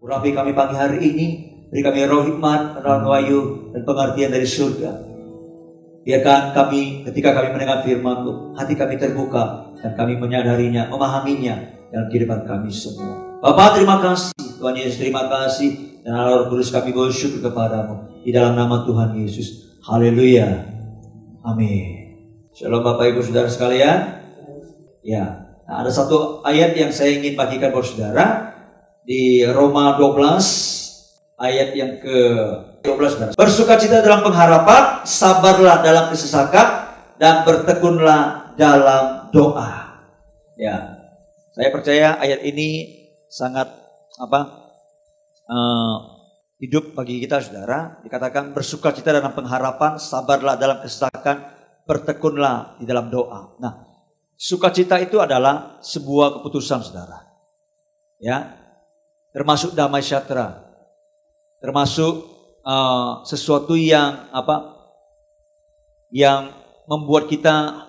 Urapi kami pagi hari ini, beri kami roh hikmat, penerangan wahyu, dan pengertian dari surga. Biarkan kami ketika kami mendengar firman-Mu, hati kami terbuka dan kami menyadarinya, memahaminya dalam kehidupan kami semua. Bapa, terima kasih. Tuhan Yesus, terima kasih. Dan Allah Roh Kudus, kami bersyukur kepadamu di dalam nama Tuhan Yesus. Haleluya. Amin. Shalom Bapak Ibu Saudara sekalian. Ya, nah, ada satu ayat yang saya ingin bagikan kepada saudara di Roma 12 ayat yang ke-12. Bersukacita dalam pengharapan, sabarlah dalam kesesakan, dan bertekunlah dalam doa. Ya, saya percaya ayat ini sangat hidup bagi kita saudara. Dikatakan bersukacita dalam pengharapan, sabarlah dalam kesesakan, bertekunlah di dalam doa. Nah, sukacita itu adalah sebuah keputusan saudara. Ya, termasuk damai sejahtera, termasuk sesuatu yang yang membuat kita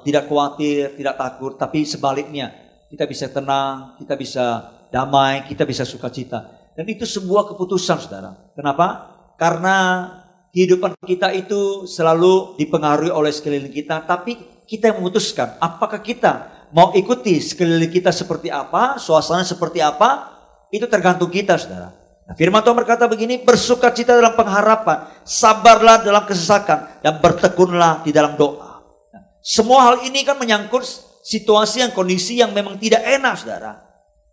tidak khawatir, tidak takut, tapi sebaliknya kita bisa tenang, kita bisa damai, kita bisa sukacita. Dan itu sebuah keputusan saudara. Kenapa? Karena kehidupan kita itu selalu dipengaruhi oleh sekeliling kita, tapi kita yang memutuskan apakah kita mau ikuti sekeliling kita seperti apa, suasana seperti apa, itu tergantung kita saudara. Nah, firman Tuhan berkata begini, bersukacita dalam pengharapan, sabarlah dalam kesesakan, dan bertekunlah di dalam doa. Nah, semua hal ini kan menyangkut situasi yang kondisi yang memang tidak enak saudara.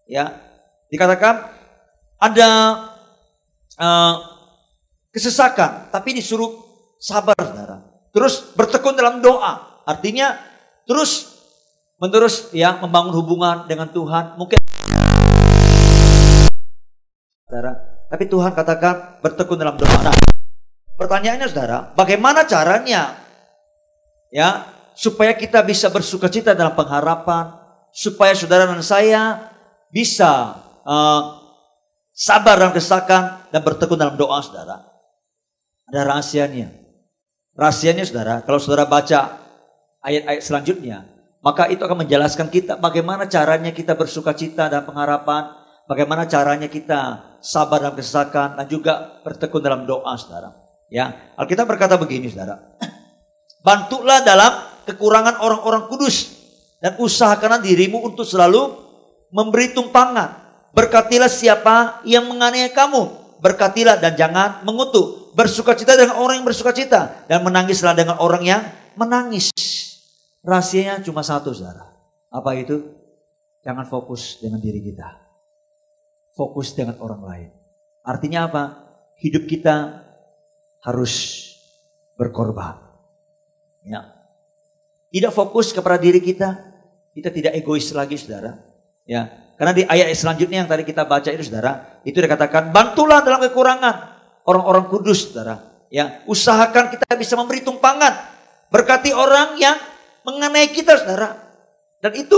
Ya, dikatakan ada kesesakan, tapi disuruh sabar saudara. Terus bertekun dalam doa, artinya terus menerus ya membangun hubungan dengan Tuhan. Mungkin saudara, tapi Tuhan katakan bertekun dalam doa. Nah, pertanyaannya saudara, bagaimana caranya ya supaya kita bisa bersukacita dalam pengharapan, supaya saudara dan saya bisa sabar dalam kesesakan dan bertekun dalam doa saudara. Ada rahasianya. Rahasianya saudara, kalau saudara baca ayat-ayat selanjutnya, maka itu akan menjelaskan kita bagaimana caranya kita bersukacita dalam pengharapan, bagaimana caranya kita sabar dalam kesesakan, dan juga bertekun dalam doa saudara. Ya, Alkitab berkata begini saudara. Bantulah dalam kekurangan orang-orang kudus, dan usahakanlah dirimu untuk selalu memberi tumpangan. Berkatilah siapa yang menganiaya kamu, berkatilah dan jangan mengutuk. Bersukacita dengan orang yang bersukacita, dan menangislah dengan orang yang menangis. Rahasianya cuma satu saudara. Apa itu? Jangan fokus dengan diri kita, fokus dengan orang lain. Artinya apa? Hidup kita harus berkorban. Ya. Tidak fokus kepada diri kita tidak egois lagi saudara. Ya. Karena di ayat selanjutnya yang tadi kita baca itu saudara, itu dikatakan bantulah dalam kekurangan orang-orang kudus saudara. Ya, usahakan kita bisa memberi tumpangan, berkati orang yang mengenai kita saudara. Dan itu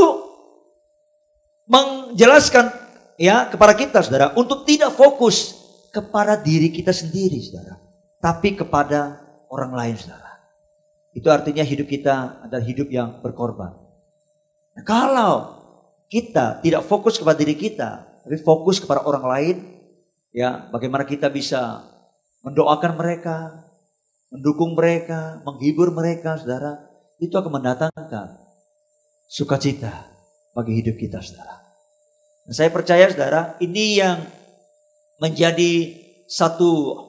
menjelaskan ya kepada kita saudara untuk tidak fokus kepada diri kita sendiri saudara, tapi kepada orang lain saudara. Itu artinya hidup kita adalah hidup yang berkorban. Nah, kalau kita tidak fokus kepada diri kita, tapi fokus kepada orang lain, ya bagaimana kita bisa mendoakan mereka, mendukung mereka, menghibur mereka saudara, itu akan mendatangkan sukacita bagi hidup kita saudara. Nah, saya percaya saudara, ini yang menjadi satu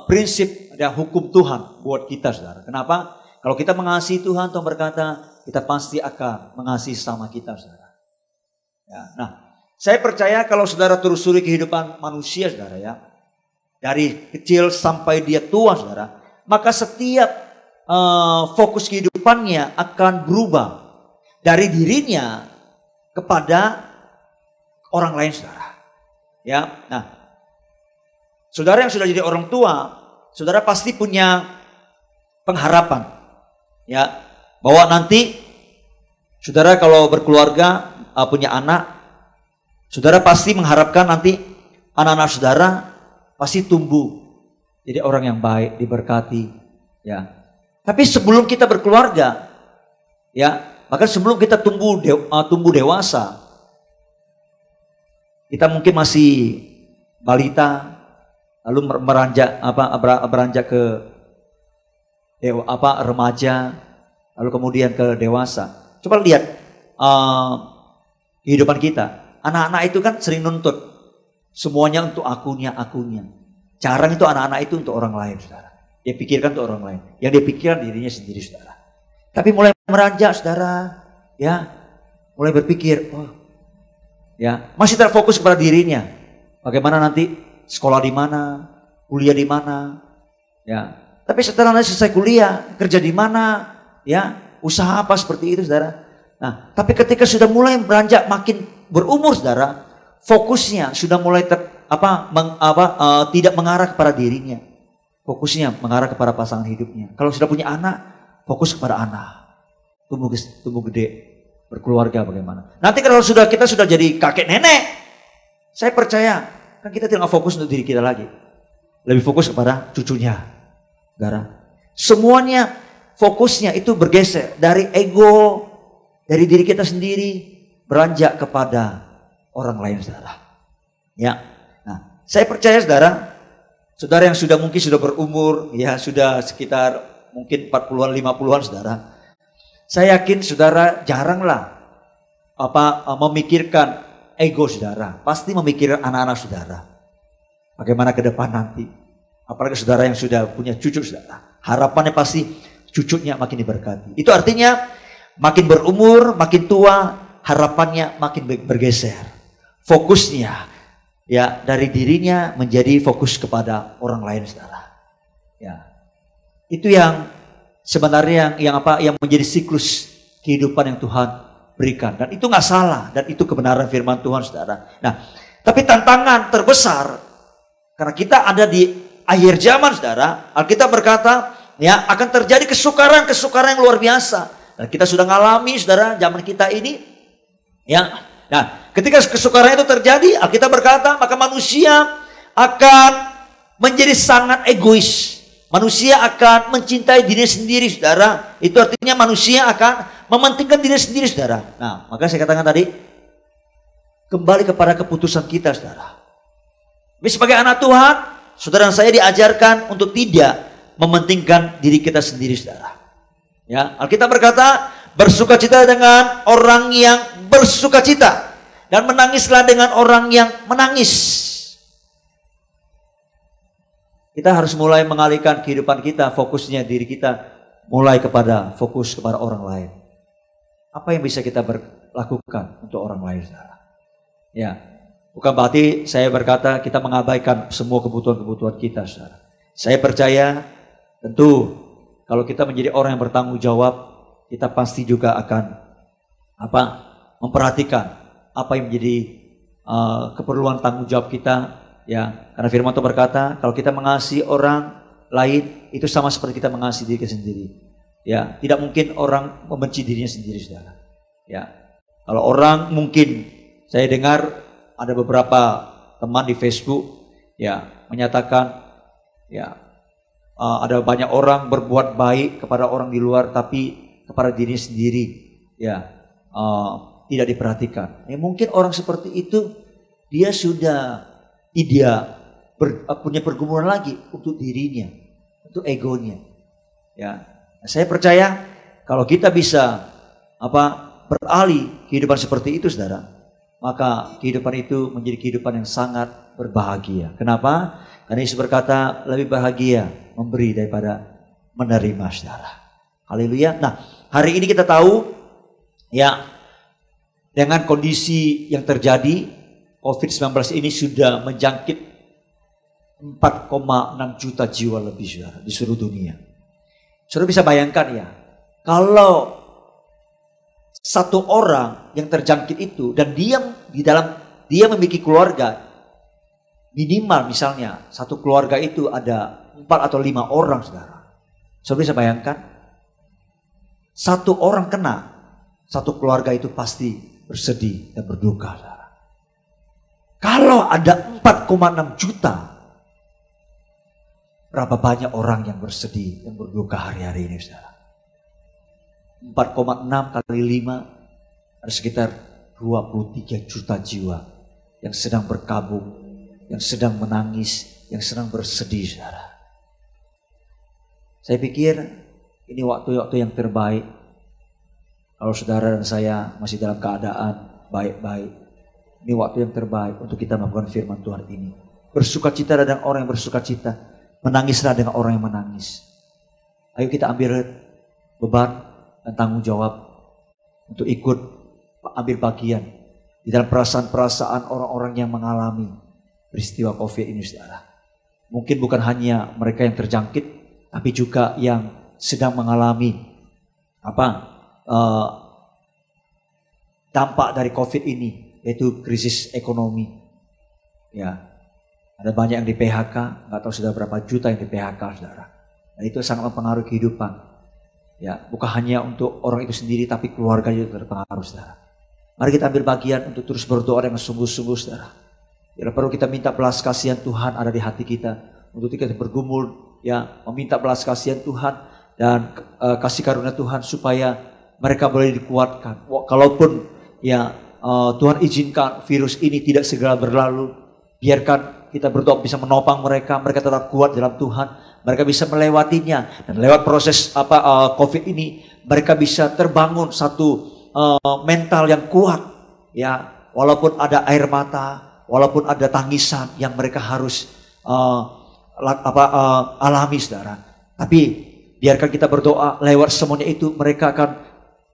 prinsip dan hukum Tuhan buat kita saudara. Kenapa? Kalau kita mengasihi Tuhan, Tuhan berkata kita pasti akan mengasihi sesama kita saudara. Ya, nah, saya percaya kalau saudara telusuri kehidupan manusia saudara ya, dari kecil sampai dia tua saudara, maka setiap fokus kehidupannya akan berubah dari dirinya kepada orang lain saudara. Ya, nah, saudara yang sudah jadi orang tua, saudara pasti punya pengharapan, ya, bahwa nanti saudara kalau berkeluarga punya anak, saudara pasti mengharapkan nanti anak-anak saudara pasti tumbuh jadi orang yang baik, diberkati, ya. Tapi sebelum kita berkeluarga, ya, maka sebelum kita tumbuh dewasa, Kita mungkin masih balita, lalu beranjak ke remaja, lalu kemudian ke dewasa. Coba lihat kehidupan kita. Anak-anak itu kan sering nuntut semuanya untuk akunya. Jarang itu anak-anak itu untuk orang lain, saudara. Dia pikirkan untuk orang lain. Yang dia pikirkan dirinya sendiri, saudara. Tapi mulai meranjak, saudara, ya, mulai berpikir, masih terfokus kepada dirinya. Bagaimana nanti sekolah di mana, kuliah di mana, ya. Tapi setelah nanti selesai kuliah, kerja di mana, ya, usaha apa seperti itu, saudara. Nah, tapi ketika sudah mulai beranjak makin berumur, saudara, fokusnya sudah mulai tidak mengarah kepada dirinya. Fokusnya mengarah kepada pasangan hidupnya. Kalau sudah punya anak, fokus kepada anak. Tumbuh gede, berkeluarga bagaimana. Nanti kalau kita sudah jadi kakek nenek, saya percaya kan kita tidak fokus untuk diri kita lagi. Lebih fokus kepada cucunya. Saudara. Semuanya fokusnya itu bergeser dari ego, dari diri kita sendiri, beranjak kepada orang lain, saudara. Ya. Nah, saya percaya saudara yang mungkin sudah berumur, ya sudah sekitar mungkin 40-an, 50-an, saudara. Saya yakin saudara jaranglah memikirkan ego saudara. Pasti memikirkan anak-anak saudara. Bagaimana ke depan nanti. Apalagi saudara yang sudah punya cucu, saudara. Harapannya pasti cucunya makin diberkati. Itu artinya makin berumur, makin tua, harapannya makin bergeser. Fokusnya ya dari dirinya menjadi fokus kepada orang lain, saudara. Ya. Itu yang sebenarnya yang menjadi siklus kehidupan yang Tuhan berikan. Dan itu nggak salah. Dan itu kebenaran firman Tuhan, saudara. Nah, tapi tantangan terbesar, karena kita ada di akhir zaman, saudara. Alkitab berkata, ya akan terjadi kesukaran yang luar biasa. Dan kita sudah ngalami, saudara, zaman kita ini. Ya, nah ketika kesukaran itu terjadi, Alkitab berkata, maka manusia akan menjadi sangat egois. Manusia akan mencintai diri sendiri, saudara. Itu artinya manusia akan mementingkan diri sendiri, saudara. Nah, maka saya katakan tadi, kembali kepada keputusan kita, saudara. Tapi sebagai anak Tuhan, saudara dan saya diajarkan untuk tidak mementingkan diri kita sendiri, saudara. Ya, Alkitab berkata, bersukacita dengan orang yang bersukacita, dan menangislah dengan orang yang menangis. Kita harus mulai mengalihkan kehidupan kita, fokusnya diri kita mulai fokus kepada orang lain. Apa yang bisa kita lakukan untuk orang lain, saudara? Ya, bukan berarti saya berkata kita mengabaikan semua kebutuhan-kebutuhan kita, saudara. Saya percaya tentu kalau kita menjadi orang yang bertanggung jawab, kita pasti juga akan memperhatikan apa yang menjadi keperluan tanggung jawab kita. Ya, karena firman Tuhan berkata, kalau kita mengasihi orang lain, itu sama seperti kita mengasihi diri kita sendiri. Ya, tidak mungkin orang membenci dirinya sendiri, saudara. Ya, kalau orang mungkin, saya dengar ada beberapa teman di Facebook, ya, menyatakan, ya, ada banyak orang berbuat baik kepada orang di luar, tapi kepada dirinya sendiri, ya, tidak diperhatikan. Ya, mungkin orang seperti itu, dia sudah tidak punya pergumulan lagi untuk dirinya, untuk egonya. Ya, saya percaya kalau kita bisa beralih kehidupan seperti itu, saudara, maka kehidupan itu menjadi kehidupan yang sangat berbahagia. Kenapa? Karena Yesus berkata lebih bahagia memberi daripada menerima, saudara. Haleluya. Nah, hari ini kita tahu ya dengan kondisi yang terjadi, COVID-19 ini sudah menjangkit 4,6 juta jiwa lebih, saudara, di seluruh dunia. Saudara bisa bayangkan ya, kalau satu orang yang terjangkit itu dan dia memiliki keluarga, minimal misalnya satu keluarga itu ada 4 atau 5 orang, saudara. Saudara bisa bayangkan, satu orang kena, satu keluarga itu pasti bersedih dan berduka, saudara. Kalau ada 4,6 juta, berapa banyak orang yang bersedih dan berduka hari-hari ini, saudara? 4,6 kali 5 ada sekitar 23 juta jiwa yang sedang berkabung, yang sedang menangis, yang sedang bersedih, saudara. Saya pikir ini waktu-waktu yang terbaik. Kalau saudara dan saya masih dalam keadaan baik-baik, ini waktu yang terbaik untuk kita melakukan firman Tuhan ini. Bersukacita dengan orang yang bersukacita, menangislah dengan orang yang menangis. Ayo kita ambil beban dan tanggung jawab untuk ikut ambil bagian di dalam perasaan-perasaan orang-orang yang mengalami peristiwa COVID ini, saudara. Mungkin bukan hanya mereka yang terjangkit, tapi juga yang sedang mengalami dampak dari COVID ini, yaitu krisis ekonomi. Ya, ada banyak yang di PHK, nggak tahu sudah berapa juta yang di PHK, saudara. Dan itu sangat mempengaruhi kehidupan. Ya, bukan hanya untuk orang itu sendiri, tapi keluarga juga terpengaruh, saudara. Mari kita ambil bagian untuk terus berdoa dengan sungguh-sungguh, saudara. Bila perlu kita minta belas kasihan Tuhan ada di hati kita, untuk kita bergumul, ya, meminta belas kasihan Tuhan dan kasih karunia Tuhan supaya mereka boleh dikuatkan. Kalaupun ya Tuhan izinkan virus ini tidak segera berlalu, biarkan kita berdoa bisa menopang mereka tetap kuat dalam Tuhan, mereka bisa melewatinya, dan lewat proses COVID ini mereka bisa terbangun satu mental yang kuat, ya, walaupun ada air mata, walaupun ada tangisan yang mereka harus alami, saudara. Tapi biarkan kita berdoa, lewat semuanya itu mereka akan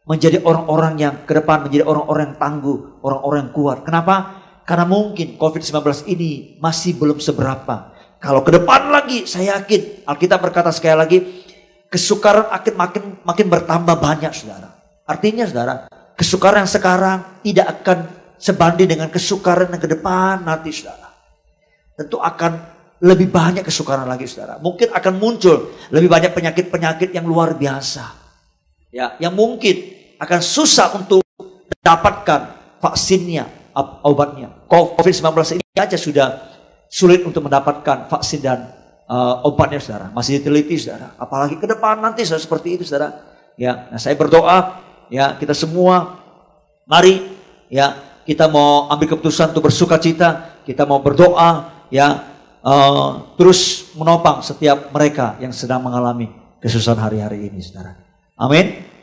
menjadi orang-orang yang ke depan, menjadi orang-orang yang tangguh, orang-orang yang kuat. Kenapa? Karena mungkin COVID-19 ini masih belum seberapa. Kalau ke depan lagi, saya yakin Alkitab berkata sekali lagi, kesukaran akan makin bertambah banyak, saudara. Artinya, saudara, kesukaran yang sekarang tidak akan sebanding dengan kesukaran yang ke depan nanti, saudara. Tentu akan lebih banyak kesukaran lagi, saudara. Mungkin akan muncul lebih banyak penyakit-penyakit yang luar biasa, ya, yang mungkin akan susah untuk mendapatkan vaksinnya, obatnya. COVID-19 ini aja sudah sulit untuk mendapatkan vaksin dan obatnya, saudara. Masih diteliti, saudara. Apalagi ke depan nanti, saudara, seperti itu, saudara. Ya, nah saya berdoa, ya, kita semua mari, ya, kita mau ambil keputusan untuk bersukacita, kita mau berdoa, ya, terus menopang setiap mereka yang sedang mengalami kesusahan hari-hari ini, saudara. Amin.